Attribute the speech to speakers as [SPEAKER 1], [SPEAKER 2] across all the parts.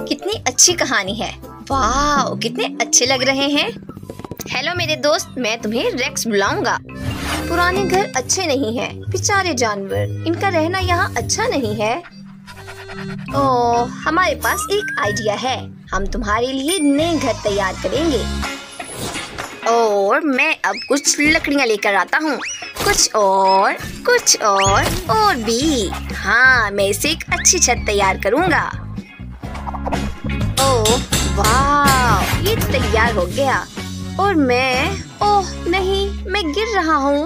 [SPEAKER 1] कितनी अच्छी कहानी है। वाह, कितने अच्छे लग रहे हैं। हेलो मेरे दोस्त, मैं तुम्हें रेक्स बुलाऊंगा। पुराने घर अच्छे नहीं हैं, बेचारे जानवर, इनका रहना यहाँ अच्छा नहीं है। ओह, हमारे पास एक आइडिया है। हम तुम्हारे लिए नए घर तैयार करेंगे। और मैं अब कुछ लकड़ियाँ लेकर आता हूँ। कुछ और भी। हाँ, मैं इसे एक अच्छी छत तैयार करूँगा। ओह वाह, ये तैयार हो गया। और ओह नहीं, मैं गिर रहा हूँ।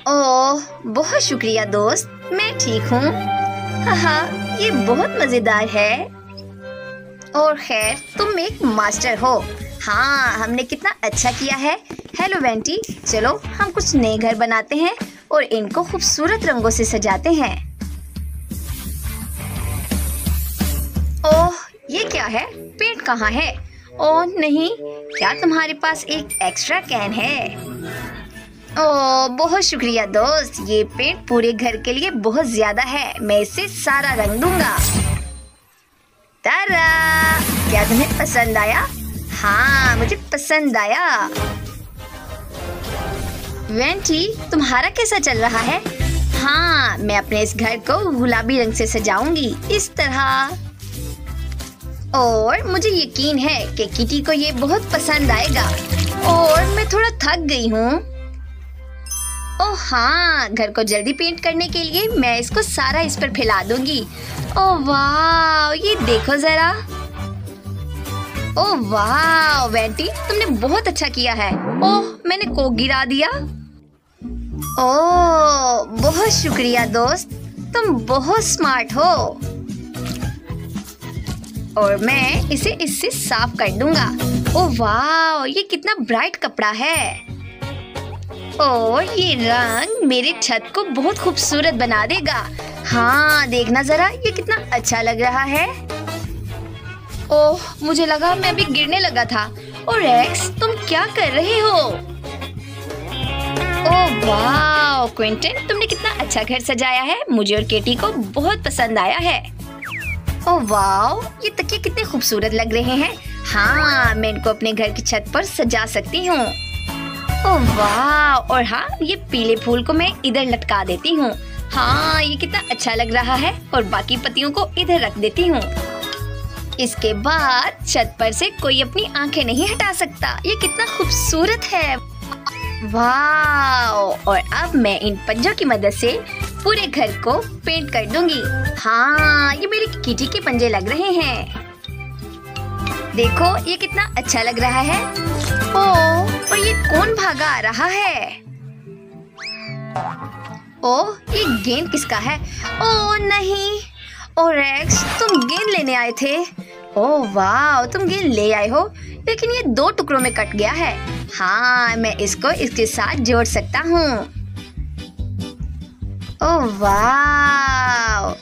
[SPEAKER 1] ओह, बहुत शुक्रिया दोस्त, मैं ठीक हूँ। हाँ, ये बहुत मजेदार है। और खैर, तुम एक मास्टर हो। हाँ, हमने कितना अच्छा किया है। हेलो वेंटी, चलो हम कुछ नए घर बनाते हैं और इनको खूबसूरत रंगों से सजाते हैं। ओह, ये क्या है? पेंट कहाँ है? ओह नहीं, क्या तुम्हारे पास एक एक्स्ट्रा कैन है? ओह, बहुत शुक्रिया दोस्त, ये पेंट पूरे घर के लिए बहुत ज्यादा है। मैं इसे सारा रंग दूंगा। तारा, क्या तुम्हें पसंद आया? हाँ, मुझे पसंद आया। वेंटी, तुम्हारा कैसा चल रहा है? हाँ, मैं अपने इस घर को गुलाबी रंग से सजाऊंगी, इस तरह। और मुझे यकीन है कि किटी को ये बहुत पसंद आएगा। और मैं थोड़ा थक गई हूँ। ओह हाँ, घर को जल्दी पेंट करने के लिए मैं इसको सारा इस पर फैला दूंगी। ओह वाह, ये देखो जरा। ओह वाह वेंटी, तुमने बहुत अच्छा किया है। ओह, मैंने कोक गिरा दिया। ओह, बहुत शुक्रिया दोस्त, तुम बहुत स्मार्ट हो। और मैं इसे इससे साफ कर दूंगा। ओह वाह, ये कितना ब्राइट कपड़ा है। और ये रंग मेरे छत को बहुत खूबसूरत बना देगा। हाँ, देखना जरा, ये कितना अच्छा लग रहा है। ओह, मुझे लगा मैं अभी गिरने लगा था। और रेक्स, तुम क्या कर रहे हो? ओह वाह क्विंटन, तुमने कितना अच्छा घर सजाया है। मुझे और केटी को बहुत पसंद आया है। ओह वाह, ये तकिए कितने खूबसूरत लग रहे हैं। हाँ, मैं इनको अपने घर की छत पर सजा सकती हूँ। ओह वाह, और हाँ, ये पीले फूल को मैं इधर लटका देती हूँ। हाँ, ये कितना अच्छा लग रहा है। और बाकी पत्तियों को इधर रख देती हूँ। इसके बाद छत पर से कोई अपनी आंखें नहीं हटा सकता। ये कितना खूबसूरत है। वाह, और अब मैं इन पंजों की मदद से पूरे घर को पेंट कर दूंगी। हाँ, ये मेरी किटी के पंजे लग रहे हैं। देखो, ये कितना अच्छा लग रहा है। ओह, और ये कौन भागा आ रहा है? ओह, ये गेंद किसका है? ओह नहीं, ओह रेक्स, तुम गेंद लेने आए थे। ओह वाह, तुम गेंद ले आए हो, लेकिन ये 2 टुकड़ों में कट गया है। हाँ, मैं इसको इसके साथ जोड़ सकता हूँ। ओह वाह,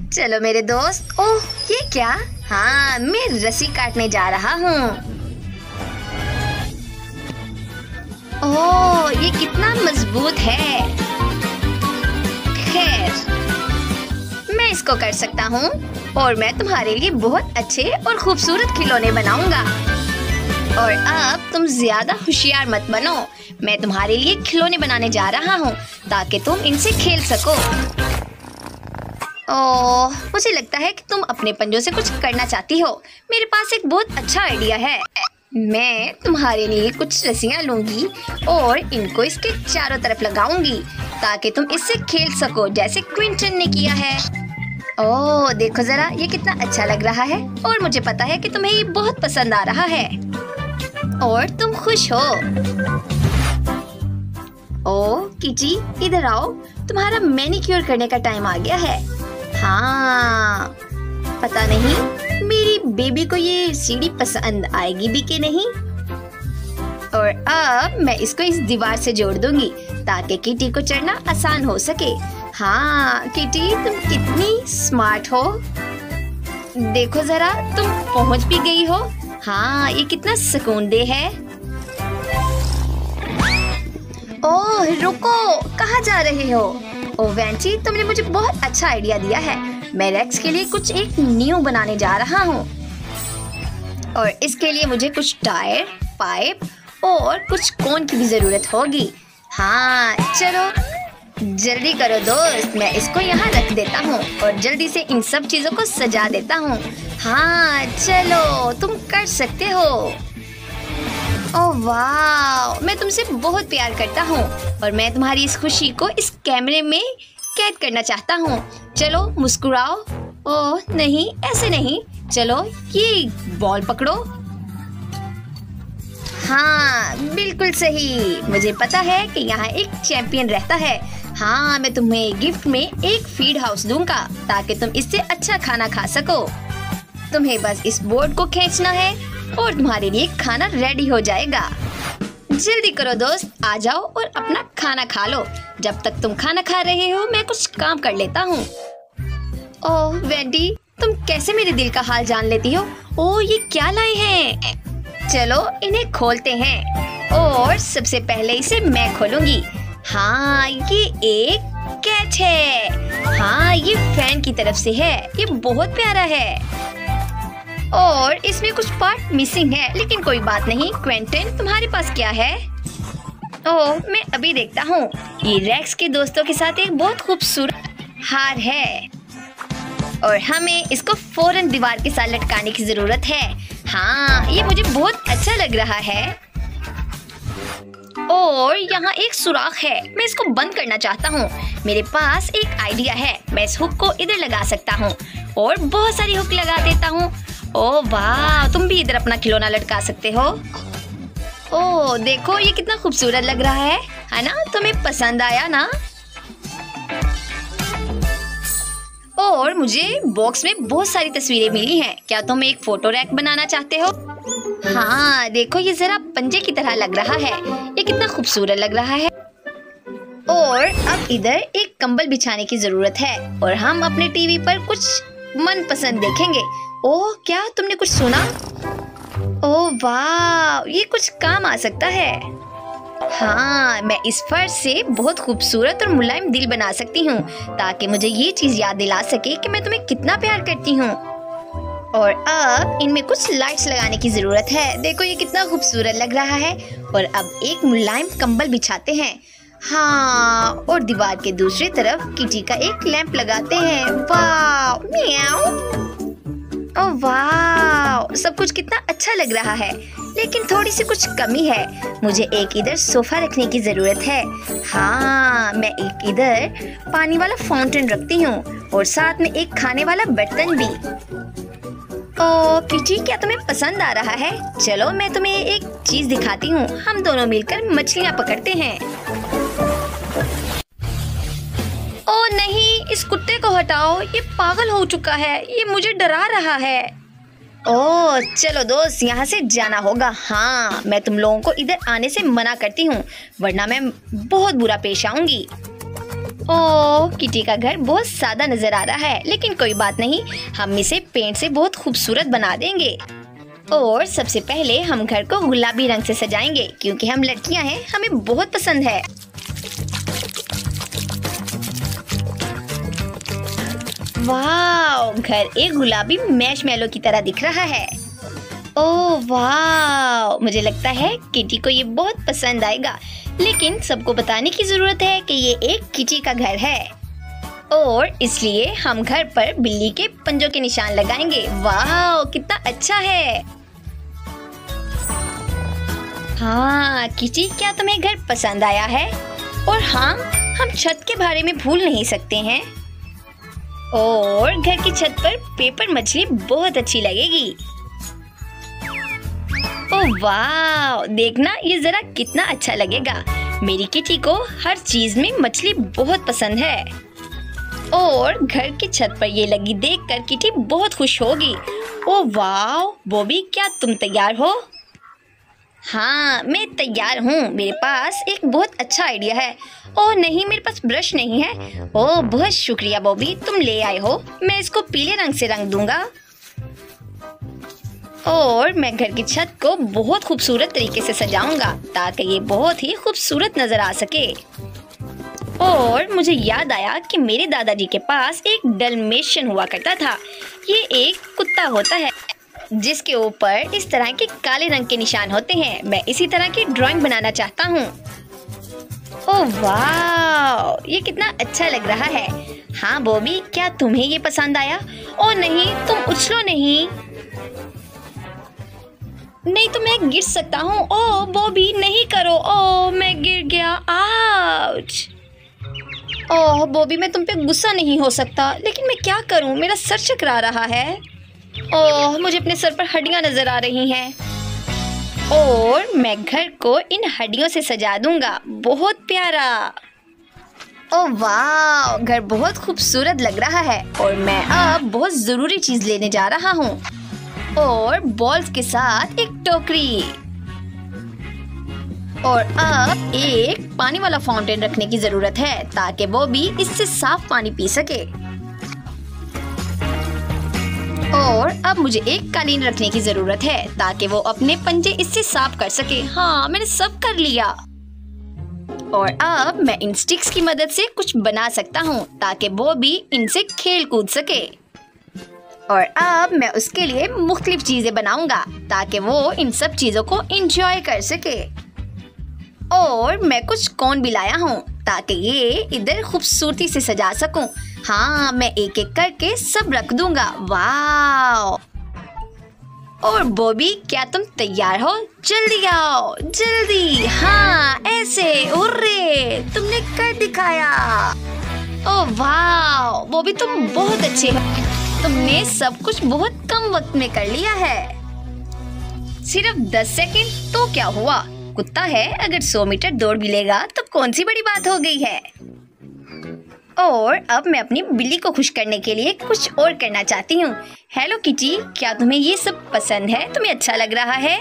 [SPEAKER 1] चलो मेरे दोस्त। ओह, ये क्या? हाँ, मैं रस्सी काटने जा रहा हूँ। ओह, ये कितना मजबूत है। खैर, मैं इसको कर सकता हूँ। और मैं तुम्हारे लिए बहुत अच्छे और खूबसूरत खिलौने बनाऊंगा। और अब तुम ज्यादा होशियार मत बनो। मैं तुम्हारे लिए खिलौने बनाने जा रहा हूँ ताकि तुम इनसे खेल सको। ओह, मुझे लगता है कि तुम अपने पंजों से कुछ करना चाहती हो। मेरे पास एक बहुत अच्छा आइडिया है। मैं तुम्हारे लिए कुछ रस्सियाँ लूंगी और इनको इसके चारों तरफ लगाऊंगी ताकि तुम इससे खेल सको, जैसे क्विंटन ने किया है। ओह देखो जरा, ये कितना अच्छा लग रहा है। और मुझे पता है कि तुम्हें ये बहुत पसंद आ रहा है और तुम खुश हो। ओह किटी, इधर आओ, तुम्हारा मैनिक्योर करने का टाइम आ गया है। हाँ, पता नहीं मेरी बेबी को ये सीढ़ी पसंद आएगी भी कि नहीं। और अब मैं इसको इस दीवार से जोड़ दूंगी ताकि किटी को चढ़ना आसान हो सके। हाँ किटी, तुम कितनी स्मार्ट हो। देखो जरा, तुम पहुंच भी गई हो। हाँ, ये कितना सुकूनदेह है। ओह रुको, कहाँ जा रहे हो? ओ वेंटी, तुमने मुझे बहुत अच्छा आइडिया दिया है। मैं रेक्स के लिए कुछ एक न्यू बनाने जा रहा हूँ और इसके लिए मुझे कुछ टायर, पाइप और कुछ कोन की भी जरूरत होगी। हाँ चलो जल्दी करो दोस्त, मैं इसको यहाँ रख देता हूँ और जल्दी से इन सब चीजों को सजा देता हूँ। हाँ चलो तुम कर सकते हो। ओह वाह, मैं तुमसे बहुत प्यार करता हूँ और मैं तुम्हारी इस खुशी को इस कैमरे में कैद करना चाहता हूँ। चलो मुस्कुराओ। ओह नहीं, ऐसे नहीं, चलो ये बॉल पकड़ो। हाँ बिल्कुल सही, मुझे पता है कि यहाँ एक चैंपियन रहता है। हाँ मैं तुम्हें गिफ्ट में एक फीड हाउस दूंगा ताकि तुम इससे अच्छा खाना खा सको। तुम्हें बस इस बोर्ड को खींचना है और तुम्हारे लिए खाना रेडी हो जाएगा। जल्दी करो दोस्त, आ जाओ और अपना खाना खा लो। जब तक तुम खाना खा रहे हो मैं कुछ काम कर लेता हूँ। ओह वेंटी, तुम कैसे मेरे दिल का हाल जान लेती हो? ओह ये क्या लाए हैं? चलो इन्हें खोलते हैं और सबसे पहले इसे मैं खोलूंगी। हाँ ये एक कैच है। हाँ ये फैन की तरफ से है, ये बहुत प्यारा है और इसमें कुछ पार्ट मिसिंग है, लेकिन कोई बात नहीं। क्वेंटिन तुम्हारे पास क्या है? ओह मैं अभी देखता हूँ। ये रेक्स के दोस्तों के साथ एक बहुत खूबसूरत हार है और हमें इसको फौरन दीवार के साथ लटकाने की जरूरत है। हाँ ये मुझे बहुत अच्छा लग रहा है और यहाँ एक सुराख है, मैं इसको बंद करना चाहता हूँ। मेरे पास एक आइडिया है, मैं इस हुक को इधर लगा सकता हूँ और बहुत सारी हुक लगा देता हूँ। ओह वाह, तुम भी इधर अपना खिलौना लटका सकते हो। ओह देखो ये कितना खूबसूरत लग रहा है ना? तुम्हें पसंद आया ना? और मुझे बॉक्स में बहुत सारी तस्वीरें मिली हैं। क्या तुम एक फोटो रैक बनाना चाहते हो? हाँ देखो ये जरा पंजे की तरह लग रहा है, ये कितना खूबसूरत लग रहा है। और अब इधर एक कंबल बिछाने की जरूरत है और हम अपने टीवी पर कुछ मनपसंद देखेंगे। ओह क्या तुमने कुछ सुना? ओह वाह, ये कुछ काम आ सकता है। हाँ मैं इस फर्श से बहुत खूबसूरत और मुलायम दिल बना सकती हूँ ताकि मुझे ये चीज याद दिला सके कि मैं तुम्हें कितना प्यार करती हूँ। और अब इनमें कुछ लाइट्स लगाने की जरूरत है। देखो ये कितना खूबसूरत लग रहा है। और अब एक मुलायम कंबल बिछाते हैं। हाँ और दीवार के दूसरी तरफ किटी का एक लैंप लगाते हैं। वाह म्याऊ। ओह वाह, सब कुछ कितना अच्छा लग रहा है, लेकिन थोड़ी सी कुछ कमी है। मुझे एक इधर सोफा रखने की जरूरत है। हाँ मैं एक इधर पानी वाला फाउंटेन रखती हूँ और साथ में एक खाने वाला बर्तन भी। ओह किटी, क्या तुम्हें पसंद आ रहा है? चलो मैं तुम्हें एक चीज दिखाती हूँ। हम दोनों मिलकर मछलियाँ पकड़ते हैं। ओह नहीं, इस कुत्ते को हटाओ, ये पागल हो चुका है, ये मुझे डरा रहा है। ओह चलो दोस्त, यहाँ से जाना होगा। हाँ मैं तुम लोगों को इधर आने से मना करती हूँ वरना मैं बहुत बुरा पेश आऊंगी। ओह किटी का घर बहुत सादा नजर आ रहा है, लेकिन कोई बात नहीं, हम इसे पेंट से बहुत खूबसूरत बना देंगे। और सबसे पहले हम घर को गुलाबी रंग से सजाएंगे क्योंकि हम लड़कियां हैं, हमें बहुत पसंद है। वाह, घर एक गुलाबी मैशमेलो की तरह दिख रहा है। ओह वाह, मुझे लगता है किटी को ये बहुत पसंद आएगा, लेकिन सबको बताने की जरूरत है कि ये एक किटी का घर है और इसलिए हम घर पर बिल्ली के पंजों के निशान लगाएंगे। वाह कितना अच्छा है। हाँ किटी, क्या तुम्हें घर पसंद आया है? और हाँ, हम छत के बारे में भूल नहीं सकते हैं और घर की छत पर पेपर मछली बहुत अच्छी लगेगी। ओह वाह, देखना ये जरा कितना अच्छा लगेगा। मेरी किटी को हर चीज में मछली बहुत पसंद है और घर की छत पर ये लगी देखकर किटी बहुत खुश होगी। ओह वाह बॉबी, क्या तुम तैयार हो? हाँ मैं तैयार हूँ, मेरे पास एक बहुत अच्छा आइडिया है। ओह नहीं, मेरे पास ब्रश नहीं है। ओह बहुत शुक्रिया बॉबी, तुम ले आए हो। मैं इसको पीले रंग से रंग दूंगा और मैं घर की छत को बहुत खूबसूरत तरीके से सजाऊंगा ताकि ये बहुत ही खूबसूरत नजर आ सके। और मुझे याद आया कि मेरे दादाजी के पास एक डल्मेशियन हुआ करता था। ये एक कुत्ता होता है जिसके ऊपर इस तरह के काले रंग के निशान होते हैं। मैं इसी तरह की ड्राइंग बनाना चाहता हूँ। ओह वाह, ये कितना अच्छा लग रहा है। हाँ बॉबी, क्या तुम्हें ये पसंद आया? ओह नहीं, तुम उछलो नहीं। नहीं तो मैं गिर सकता हूँ। ओह बॉबी, नहीं करो। ओह मैं गिर गया। आउच। ओह बॉबी, मैं तुम पे गुस्सा नहीं हो सकता, लेकिन मैं क्या करूँ, मेरा सर चकरा रहा है। ओह मुझे अपने सर पर हड्डियाँ नजर आ रही हैं। और मैं घर को इन हड्डियों से सजा दूंगा। बहुत प्यारा। ओह वाह, घर बहुत खूबसूरत लग रहा है। और मैं अब बहुत जरूरी चीज लेने जा रहा हूँ। और बॉल्स के साथ एक टोकरी। और अब एक पानी वाला फाउंटेन रखने की जरूरत है ताकि बॉबी इससे साफ पानी पी सके। और अब मुझे एक कालीन रखने की जरूरत है ताकि वो अपने पंजे इससे साफ कर सके। हाँ, मैंने सब कर लिया। और अब मैं इन स्टिक्स की मदद से कुछ बना सकता हूँ ताकि बॉबी इनसे खेल कूद सके। और अब मैं उसके लिए मुख्तलिफ चीजें बनाऊंगा ताकि वो इन सब चीजों को एंजॉय कर सके। और मैं कुछ कोन भी लाया हूँ ताकि ये इधर खूबसूरती से सजा सकूं। हाँ, मैं एक एक करके सब रख दूंगा। वाह। और बॉबी, क्या तुम तैयार हो? जल्दी आओ, जल्दी। हाँ ऐसे। हुर्रे, तुमने कर दिखाया। ओह वाह बॉबी, तुम बहुत अच्छे हो। तुमने सब कुछ बहुत कम वक्त में कर लिया है। सिर्फ 10 सेकंड तो क्या हुआ? कुत्ता है, अगर 100 मीटर दौड़ भी लेगा तो कौन सी बड़ी बात हो गई है। और अब मैं अपनी बिल्ली को खुश करने के लिए कुछ और करना चाहती हूँ। हेलो किटी, क्या तुम्हें ये सब पसंद है? तुम्हें अच्छा लग रहा है?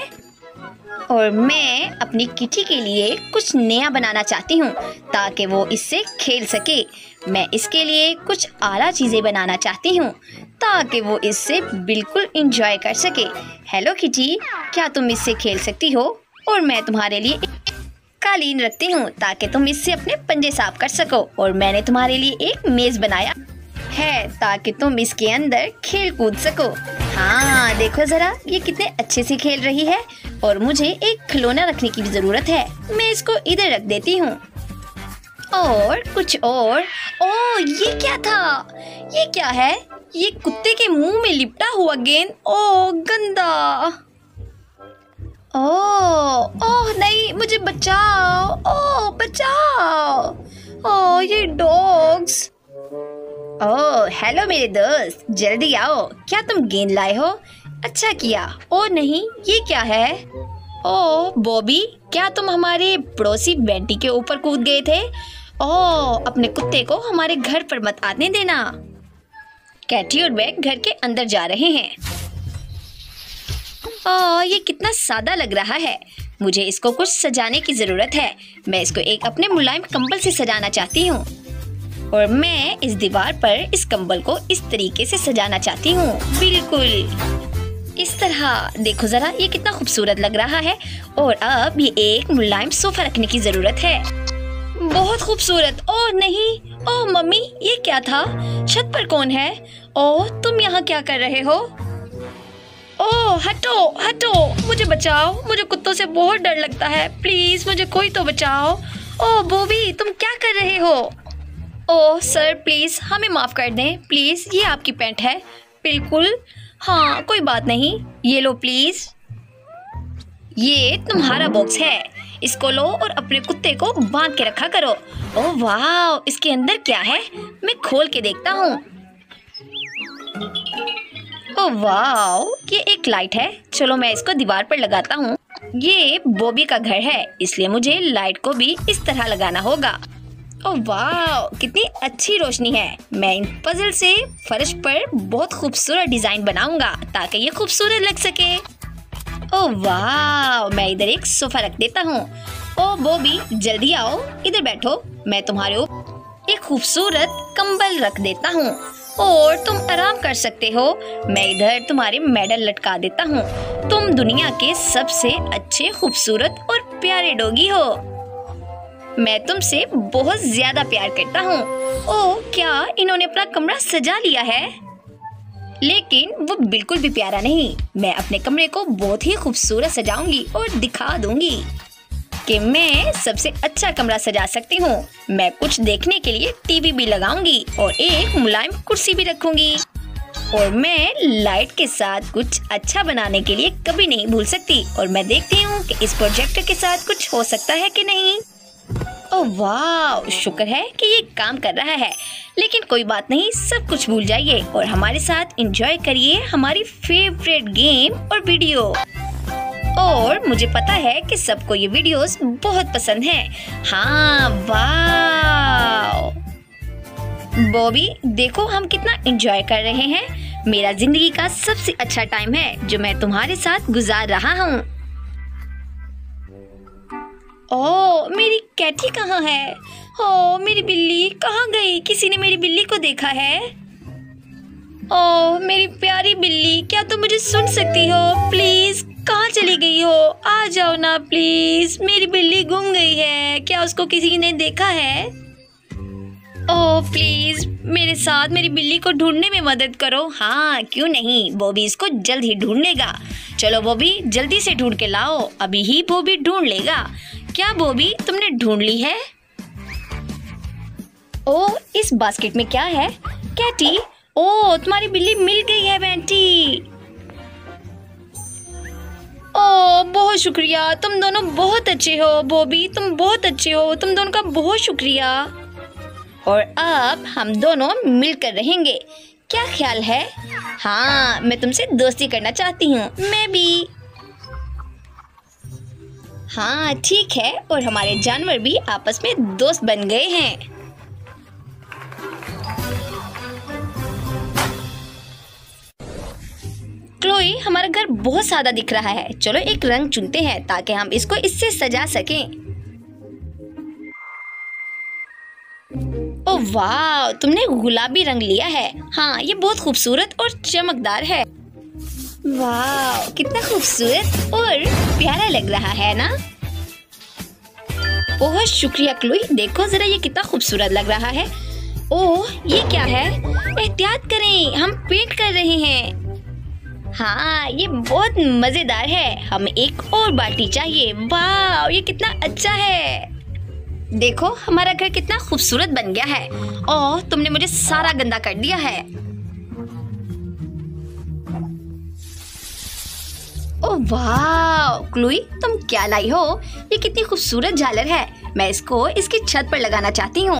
[SPEAKER 1] और मैं अपनी किटी के लिए कुछ नया बनाना चाहती हूँ ताकि वो इससे खेल सके। मैं इसके लिए कुछ आला चीजें बनाना चाहती हूँ ताकि वो इससे बिल्कुल एंजॉय कर सके। हेलो किटी, क्या तुम इससे खेल सकती हो? और मैं तुम्हारे लिए कालीन रखती हूँ ताकि तुम इससे अपने पंजे साफ कर सको। और मैंने तुम्हारे लिए एक मेज बनाया है ताकि तुम इसके अंदर खेल कूद सको। हाँ देखो जरा, ये कितने अच्छे से खेल रही है। और मुझे एक खिलौना रखने की भी जरूरत है। मैं इसको इधर रख देती हूँ। और कुछ और। ओह ये क्या था? ये क्या है? ये कुत्ते के मुंह में लिपटा हुआ गेंद। ओह गंदा। ओह नहीं, मुझे बचाओ। ओह बचाओ। ओह ये डॉग्स। ओह हेलो मेरे दोस्त, जल्दी आओ। क्या तुम गेंद लाए हो? अच्छा किया। ओह नहीं, ये क्या है? ओह बॉबी, क्या तुम हमारे पड़ोसी बेंटी के ऊपर कूद गए थे? ओह अपने कुत्ते को हमारे घर पर मत आने देना। कैटी और बैग घर के अंदर जा रहे हैं। ये कितना सादा लग रहा है। मुझे इसको कुछ सजाने की जरूरत है। मैं इसको एक अपने मुलायम कंबल से सजाना चाहती हूँ। और मैं इस दीवार पर इस कंबल को इस तरीके से सजाना चाहती हूँ। बिल्कुल इस तरह। देखो जरा, ये कितना खूबसूरत लग रहा है। और अब ये एक मुलायम सोफा रखने की जरूरत है। बहुत खूबसूरत। ओह नहीं, ओह मम्मी, ये क्या था? छत पर कौन है? ओह तुम यहाँ क्या कर रहे हो? ओह हटो हटो, मुझे बचाओ। मुझे कुत्तों से बहुत डर लगता है। प्लीज मुझे कोई तो बचाओ। ओह बॉबी, तुम क्या कर रहे हो? ओह सर, प्लीज हमें माफ कर दें। प्लीज, ये आपकी पेंट है। बिल्कुल, हाँ कोई बात नहीं। ये लो प्लीज। ये तुम्हारा बॉक्स है। इसको लो और अपने कुत्ते को बांध के रखा करो। ओह वाह, इसके अंदर क्या है? मैं खोल के देखता हूँ। ओह वाह, ये एक लाइट है। चलो मैं इसको दीवार पर लगाता हूँ। ये बॉबी का घर है, इसलिए मुझे लाइट को भी इस तरह लगाना होगा। ओह वाह, कितनी अच्छी रोशनी है। मैं इन पजल से फर्श पर बहुत खूबसूरत डिजाइन बनाऊंगा ताकि ये खूबसूरत लग सके। ओह वाह, मैं इधर एक सोफा रख देता हूँ। ओह बॉबी, जल्दी आओ, इधर बैठो। मैं तुम्हारे ऊपर एक खूबसूरत कंबल रख देता हूँ और तुम आराम कर सकते हो। मैं इधर तुम्हारे मेडल लटका देता हूँ। तुम दुनिया के सबसे अच्छे, खूबसूरत और प्यारे डॉगी हो। मैं तुमसे बहुत ज्यादा प्यार करता हूँ। ओह, क्या इन्होंने अपना कमरा सजा लिया है? लेकिन वो बिल्कुल भी प्यारा नहीं। मैं अपने कमरे को बहुत ही खूबसूरत सजाऊंगी और दिखा दूंगी कि मैं सबसे अच्छा कमरा सजा सकती हूँ। मैं कुछ देखने के लिए टीवी भी लगाऊंगी और एक मुलायम कुर्सी भी रखूंगी। और मैं लाइट के साथ कुछ अच्छा बनाने के लिए कभी नहीं भूल सकती। और मैं देखती हूँ कि इस प्रोजेक्टर के साथ कुछ हो सकता है कि नहीं। ओह वाह, शुक्र है कि ये काम कर रहा है। लेकिन कोई बात नहीं, सब कुछ भूल जाइए और हमारे साथ एंजॉय करिए हमारी फेवरेट गेम और वीडियो। और मुझे पता है कि सबको ये वीडियोस बहुत पसंद हैं। हाँ, वाह बॉबी, देखो हम कितना एंजॉय कर रहे हैं। मेरा जिंदगी का सबसे अच्छा टाइम है जो मैं तुम्हारे साथ गुजार रहा हूँ। ओह, मेरी कैटी कहाँ है? ओह, मेरी बिल्ली कहाँ गई? किसी ने मेरी बिल्ली को देखा है? ओह, मेरी प्यारी बिल्ली, क्या तुम मुझे सुन सकती हो? प्लीज, कहाँ चली गई हो? आ जाओ ना प्लीज। मेरी बिल्ली गुम गई है, क्या उसको किसी ने देखा है? ओह प्लीज, मेरे साथ मेरी बिल्ली को ढूंढने में मदद करो। हाँ, क्यों नहीं, बॉबी इसको जल्द ही ढूंढ लेगा। चलो बॉबी, जल्दी से ढूंढ के लाओ। अभी ही बॉबी ढूंढ लेगा। क्या बॉबी, तुमने ढूंढ ली है? ओह, इस बास्केट में क्या है? कैटी, ओह तुम्हारी बिल्ली मिल गई है बेंटी। ओह बहुत शुक्रिया, तुम दोनों बहुत अच्छे हो। बॉबी तुम बहुत अच्छे हो, तुम दोनों का बहुत शुक्रिया। और अब हम दोनों मिलकर रहेंगे, क्या ख्याल है? हाँ, मैं तुमसे दोस्ती करना चाहती हूँ। मैं भी। हाँ ठीक है, और हमारे जानवर भी आपस में दोस्त बन गए हैं। क्लोई, हमारा घर बहुत सादा दिख रहा है। चलो एक रंग चुनते हैं ताकि हम इसको इससे सजा सकें। ओह वाह, तुमने गुलाबी रंग लिया है। हाँ, ये बहुत खूबसूरत और चमकदार है। वाह, कितना खूबसूरत और प्यारा लग रहा है ना? बहुत शुक्रिया क्लोई, देखो जरा ये कितना खूबसूरत लग रहा है। ओह, ये क्या है? एहतियात करें, हम पेंट कर रहे हैं। हाँ, ये बहुत मजेदार है। हमें एक और बाल्टी चाहिए। वाह, ये कितना अच्छा है। देखो हमारा घर कितना खूबसूरत बन गया है। ओह, तुमने मुझे सारा गंदा कर दिया है। ओह वाह क्लोई, तुम क्या लाई हो? ये कितनी खूबसूरत झालर है। मैं इसको इसकी छत पर लगाना चाहती हूँ।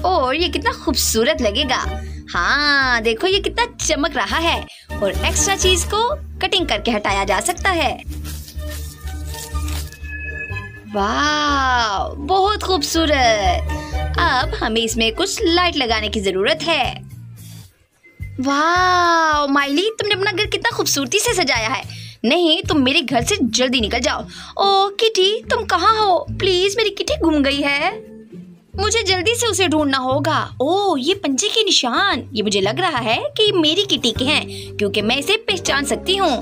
[SPEAKER 1] और ये कितना खूबसूरत लगेगा। हाँ देखो, ये कितना चमक रहा है। और एक्स्ट्रा चीज को कटिंग करके हटाया जा सकता है। वाह, बहुत खूबसूरत। अब हमें इसमें कुछ लाइट लगाने की जरूरत है। वाह माइली, तुमने अपना घर कितना खूबसूरती से सजाया है। नहीं, तुम मेरे घर से जल्दी निकल जाओ। ओह किटी, तुम कहाँ हो? प्लीज, मेरी किटी गुम गई है। मुझे जल्दी से उसे ढूंढना होगा। ओह, ये पंजे के निशान, ये मुझे लग रहा है कि मेरी किटी के हैं, क्योंकि मैं इसे पहचान सकती हूँ।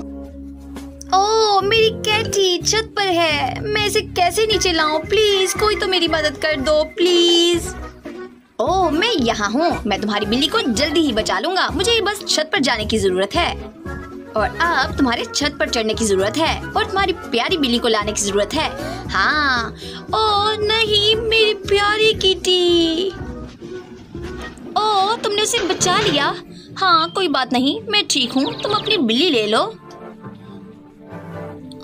[SPEAKER 1] ओह, मेरी कैटी छत पर है। मैं इसे कैसे नीचे लाऊं? प्लीज कोई तो मेरी मदद कर दो प्लीज। ओह, मैं यहाँ हूँ। मैं तुम्हारी बिल्ली को जल्दी ही बचा लूंगा। मुझे बस छत पर जाने की जरूरत है। और अब तुम्हारे छत पर चढ़ने की जरूरत है और तुम्हारी प्यारी बिल्ली को लाने की जरूरत है। हाँ। ओह नहीं, मेरी प्यारी किटी। ओह, तुमने उसे बचा लिया। हाँ कोई बात नहीं, मैं ठीक हूँ। तुम अपनी बिल्ली ले लो।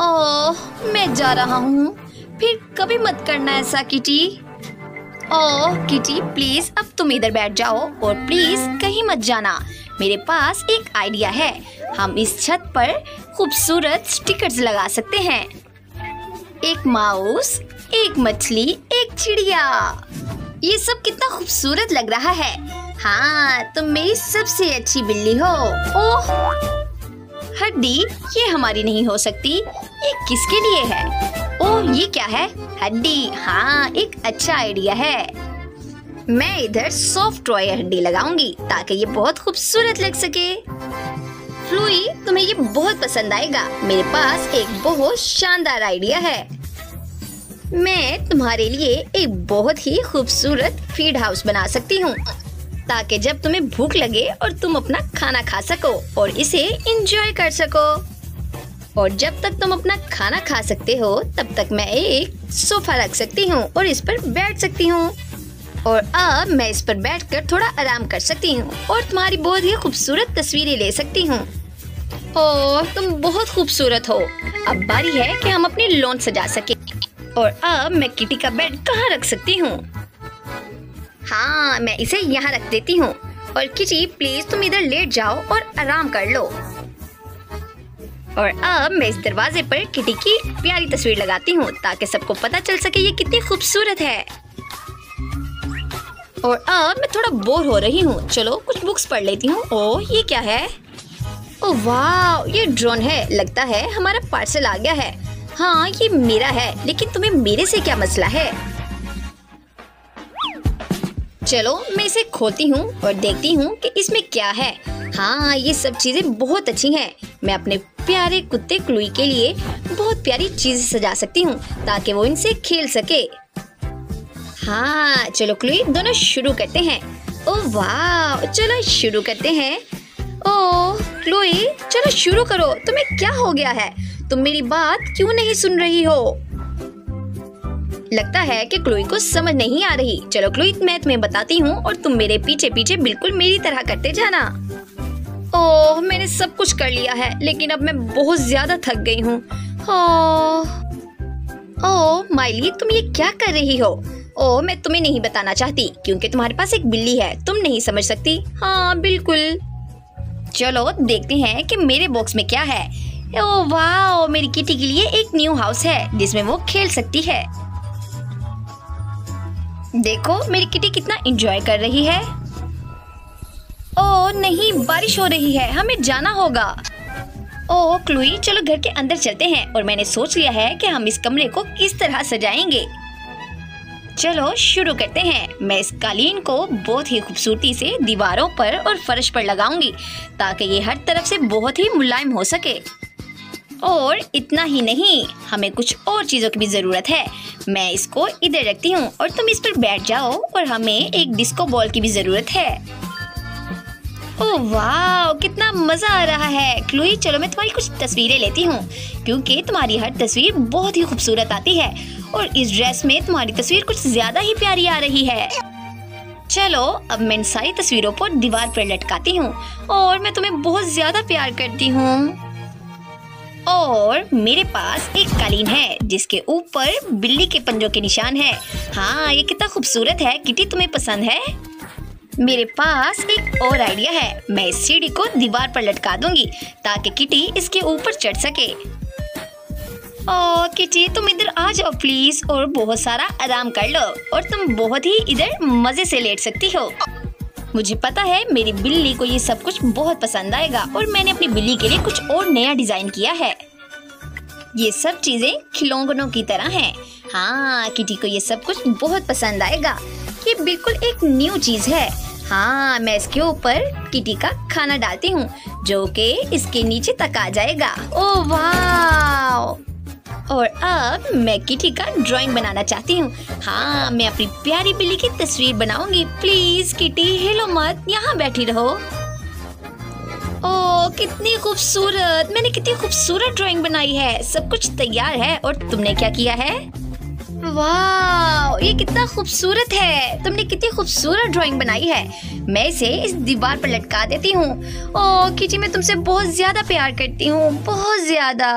[SPEAKER 1] ओह, मैं जा रहा हूँ। फिर कभी मत करना ऐसा किटी। ओह किटी, प्लीज अब तुम इधर बैठ जाओ और प्लीज कहीं मत जाना। मेरे पास एक आइडिया है। हम इस छत पर खूबसूरत स्टिकर्स लगा सकते हैं। एक माउस, एक मछली, एक चिड़िया। ये सब कितना खूबसूरत लग रहा है। हाँ, तुम मेरी सबसे अच्छी बिल्ली हो। ओह हड्डी, ये हमारी नहीं हो सकती। ये किसके लिए है? ओह ये क्या है? हड्डी। हाँ, एक अच्छा आइडिया है। मैं इधर सॉफ्ट टॉय हड्डी लगाऊंगी ताकि ये बहुत खूबसूरत लग सके। फ्लूई, तुम्हें ये बहुत पसंद आएगा। मेरे पास एक बहुत शानदार आइडिया है। मैं तुम्हारे लिए एक बहुत ही खूबसूरत फीड हाउस बना सकती हूँ, ताकि जब तुम्हें भूख लगे और तुम अपना खाना खा सको और इसे एंजॉय कर सको। और जब तक तुम अपना खाना खा सकते हो तब तक मैं एक सोफा रख सकती हूँ और इस पर बैठ सकती हूँ। और अब मैं इस पर बैठकर थोड़ा आराम कर सकती हूँ और तुम्हारी बहुत ही खूबसूरत तस्वीरें ले सकती हूँ। ओह, तुम बहुत खूबसूरत हो। अब बारी है कि हम अपनी लॉन सजा सके। और अब मैं किटी का बेड कहाँ रख सकती हूँ? हाँ, मैं इसे यहाँ रख देती हूँ। और किटी प्लीज तुम इधर लेट जाओ और आराम कर लो। और अब मैं इस दरवाजे पर किटी की प्यारी तस्वीर लगाती हूँ ताकि सबको पता चल सके ये कितनी खूबसूरत है। और अब मैं थोड़ा बोर हो रही हूँ, चलो कुछ बुक्स पढ़ लेती हूँ। ओह, ये क्या है? ओह वाह, ये ड्रोन है। लगता है हमारा पार्सल आ गया है। हाँ, ये मेरा है, लेकिन तुम्हें मेरे से क्या मसला है? चलो मैं इसे खोलती हूँ और देखती हूँ कि इसमें क्या है। हाँ, ये सब चीजें बहुत अच्छी हैं। मैं अपने प्यारे कुत्ते क्लूई के लिए बहुत प्यारी चीजें सजा सकती हूँ ताकि वो इनसे खेल सके। हाँ, चलो क्लूई, दोनों शुरू करते हैं। ओह वाह, चलो शुरू करते हैं। ओह क्लूई, चलो शुरू करो। तुम्हें क्या हो गया है? तुम मेरी बात क्यों नहीं सुन रही हो? लगता है कि क्लोई को समझ नहीं आ रही। चलो क्लोई, मैं तुम्हें बताती हूँ और तुम मेरे पीछे पीछे बिल्कुल मेरी तरह करते जाना। ओह, मैंने सब कुछ कर लिया है, लेकिन अब मैं बहुत ज्यादा थक गई हूँ। ओह माइली, तुम ये क्या कर रही हो? ओह, मैं तुम्हें नहीं बताना चाहती क्योंकि तुम्हारे पास एक बिल्ली है, तुम नहीं समझ सकती। हाँ बिल्कुल। चलो देखते हैं कि मेरे बॉक्स में क्या है। ओह वाह, मेरी किटी के लिए एक न्यू हाउस है जिसमें वो खेल सकती है। देखो मेरी किटी कितना एंजॉय कर रही है। ओह नहीं, बारिश हो रही है, हमें जाना होगा। ओह क्लूई, चलो घर के अंदर चलते हैं और मैंने सोच लिया है कि हम इस कमरे को किस तरह सजाएंगे। चलो शुरू करते हैं। मैं इस कालीन को बहुत ही खूबसूरती से दीवारों पर और फर्श पर लगाऊंगी ताकि ये हर तरफ से बहुत ही मुलायम हो सके। और इतना ही नहीं, हमें कुछ और चीजों की भी जरूरत है। मैं इसको इधर रखती हूँ और तुम इस पर बैठ जाओ। और हमें एक डिस्को बॉल की भी जरूरत है। ओह वाह, कितना मजा आ रहा है। क्लूई, चलो मैं तुम्हारी कुछ तस्वीरें लेती हूँ क्योंकि तुम्हारी हर तस्वीर बहुत ही खूबसूरत आती है और इस ड्रेस में तुम्हारी तस्वीर कुछ ज्यादा ही प्यारी आ रही है। चलो अब मैं इन सारी तस्वीरों पर दीवार पर लटकाती हूँ और मैं तुम्हें बहुत ज्यादा प्यार करती हूँ। और मेरे पास एक कालीन है जिसके ऊपर बिल्ली के पंजों के निशान है। हाँ, ये कितना खूबसूरत है। किटी, तुम्हें पसंद है? मेरे पास एक और आइडिया है। मैं इस सीढ़ी को दीवार पर लटका दूंगी ताकि किटी इसके ऊपर चढ़ सके। ओह किटी, तुम इधर आ जाओ प्लीज और बहुत सारा आराम कर लो और तुम बहुत ही इधर मजे से लेट सकती हो। मुझे पता है मेरी बिल्ली को ये सब कुछ बहुत पसंद आएगा और मैंने अपनी बिल्ली के लिए कुछ और नया डिजाइन किया है। ये सब चीजें खिलौनों की तरह हैं। हाँ, किटी को ये सब कुछ बहुत पसंद आएगा। ये बिल्कुल एक न्यू चीज है। हाँ, मैं इसके ऊपर किटी का खाना डालती हूँ जो कि इसके नीचे तक आ जाएगा। ओह वाह! और अब मैं किटी का ड्राइंग बनाना चाहती हूँ। हाँ, मैं अपनी प्यारी बिल्ली की तस्वीर बनाऊंगी। प्लीज किटी, हिलो मत, यहाँ बैठी रहो। ओह कितनी खूबसूरत, मैंने कितनी खूबसूरत ड्राइंग बनाई है। सब कुछ तैयार है और तुमने क्या किया है? वाह, ये कितना खूबसूरत है। तुमने कितनी खूबसूरत ड्राइंग बनाई है। मैं इसे इस दीवार पर लटका देती हूँ। ओह किटी, मैं तुमसे बहुत ज्यादा प्यार करती हूँ, बहुत ज्यादा।